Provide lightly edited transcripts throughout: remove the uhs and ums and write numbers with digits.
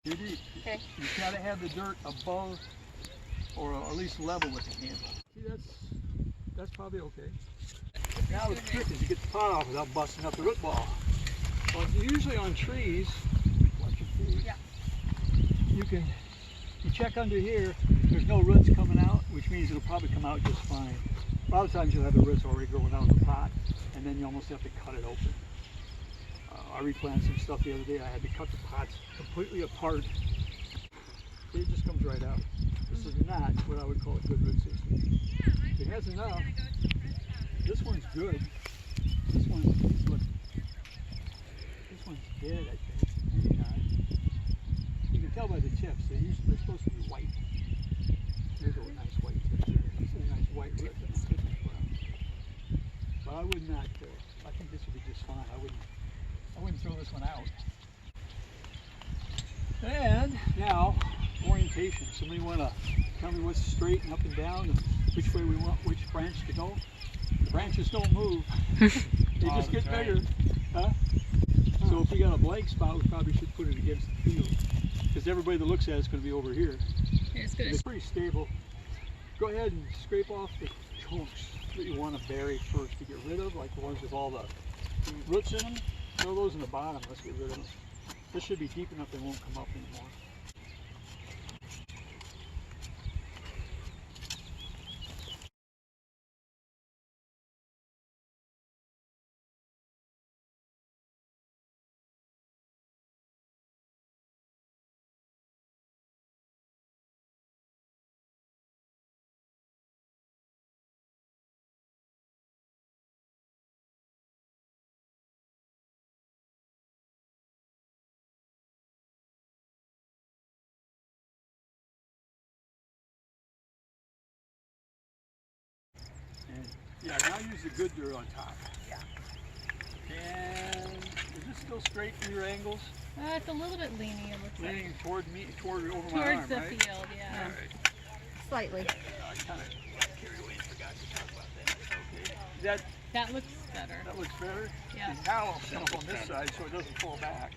Too deep. Okay. You gotta have the dirt above or at least level with the handle. See, that's probably okay. Now the trick is to get the pot off without busting up the root ball. Well, usually on trees, watch your feet. Yeah. You check under here, there's no roots coming out, which means it'll probably come out just fine. A lot of times you'll have the roots already growing out of the pot, and then you almost have to cut it open. I replanted some stuff the other day. I had to cut the pots completely apart. It just comes right out. This is not what I would call a good root system. It has enough. This one's good. This one's dead, I think. Maybe not. You can tell by the tips. They're supposed to be white. There's a nice white tip there. This is a nice white root. But I would not. I think this would be just fine. I wouldn't throw this one out. And now, orientation. Somebody want to tell me what's straight and up and down and which way we want which branch to go? The branches don't move. They just get bigger. Huh? So if we got a blank spot, we probably should put it against the field. Because everybody that looks at it's going to be over here. Yeah, it's good. It's pretty stable. Go ahead and scrape off the chunks that you want to bury first to get rid of, like the ones with all the roots in them. Throw those in the bottom. Let's get rid of them. This should be deep enough they won't come up anymore. And yeah, now use the good dirt on top. Yeah. And is this still straight from your angles? It's a little bit leaning, it looks like. Leaning toward me, toward over my Towards arm, the right? field, yeah. All right. Slightly. Yeah, I kind of carried away and forgot to talk about that. Okay. That looks better. That looks better? Yeah. And now I'll set up on this side so it doesn't fall back.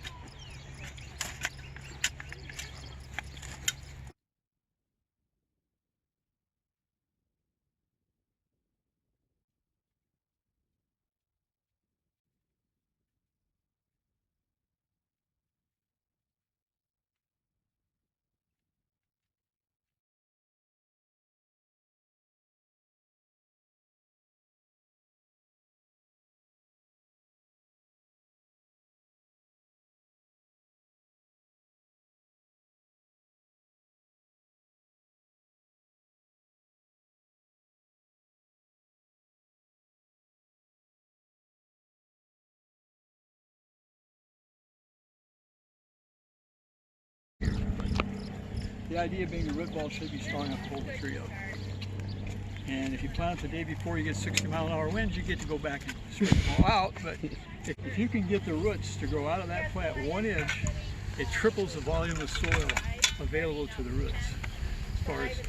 The idea being the root ball should be strong enough to hold the tree up. And if you plant the day before you get 60-mile-an-hour winds, you get to go back and straight the ball out. But if you can get the roots to grow out of that plant 1 inch, it triples the volume of soil available to the roots. As far as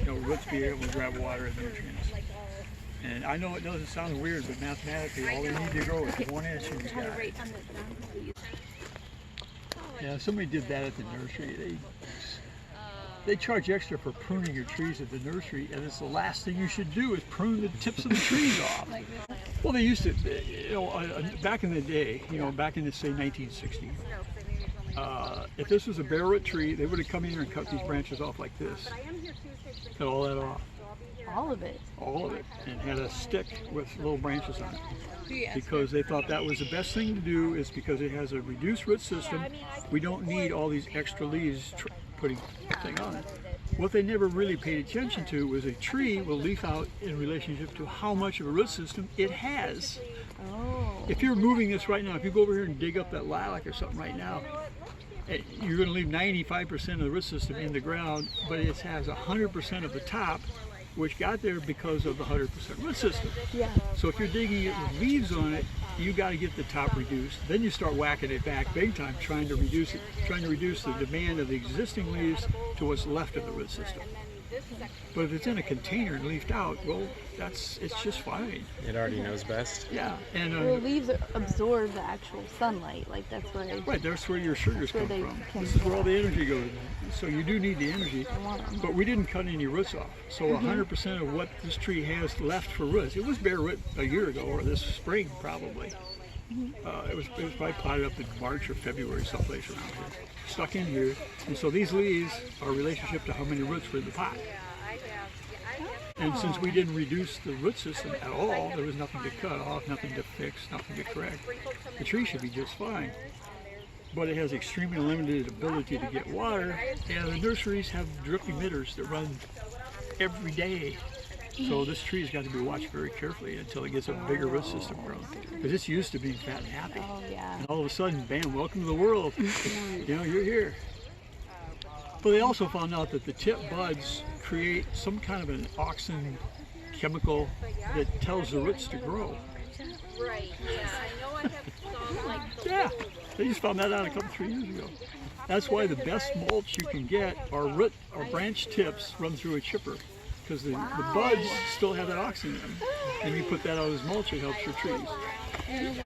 roots being able to grab water and nutrients. And I know it doesn't sound weird, but mathematically, all they need to grow is 1 inch and you got it. Yeah, somebody did that at the nursery. They charge extra for pruning your trees at the nursery, and it's the last thing you should do is prune the tips of the trees off. Well, they used to, back in the day, back in the, say, 1960s, if this was a bare root tree, they would have come in here and cut these branches off like this. Cut all that off. All of it? All of it, and had a stick with little branches on it. Because they thought that was the best thing to do, is because it has a reduced root system. We don't need all these extra leaves putting the thing on it. What they never really paid attention to was a tree will leaf out in relationship to how much of a root system it has. Oh. If you're moving this right now, if you go over here and dig up that lilac or something right now, you're going to leave 95% of the root system in the ground, but it has 100% of the top, which got there because of the 100% root system. Yeah. So if you're digging it with leaves on it, you got to get the top reduced. Then you start whacking it back big time, trying to reduce the demand of the existing leaves to what's left of the root system. But if it's in a container and leafed out, well, it's just fine. It already knows best. Yeah, and Well, leaves absorb the actual sunlight. Like that's where they. right, that's where your sugars come they from. can- This is where all the energy goes. So you do need the energy, want 'em. but we didn't cut any roots off. So 100% of what this tree has left for roots, it was bare root a year ago or this spring probably. It was probably potted up in March or February someplace around here, stuck in here. And so these leaves are a relationship to how many roots were in the pot. And since we didn't reduce the root system at all, there was nothing to cut off, nothing to fix, nothing to correct. The tree should be just fine. But it has extremely limited ability to get water, and the nurseries have drip emitters that run every day. So this tree's got to be watched very carefully until it gets a bigger root system grown. Because it's used to being fat and happy. Oh yeah. And all of a sudden, bam, welcome to the world. You know, you're here. But they also found out that the tip buds create some kind of an auxin chemical that tells the roots to grow. Right, yeah, I know I have some like the Yeah, they just found that out a couple, 3 years ago. That's why the best mulch you can get are branch tips run through a chipper. Because the buds still have that auxin in them. And you put that out as mulch, it helps your trees.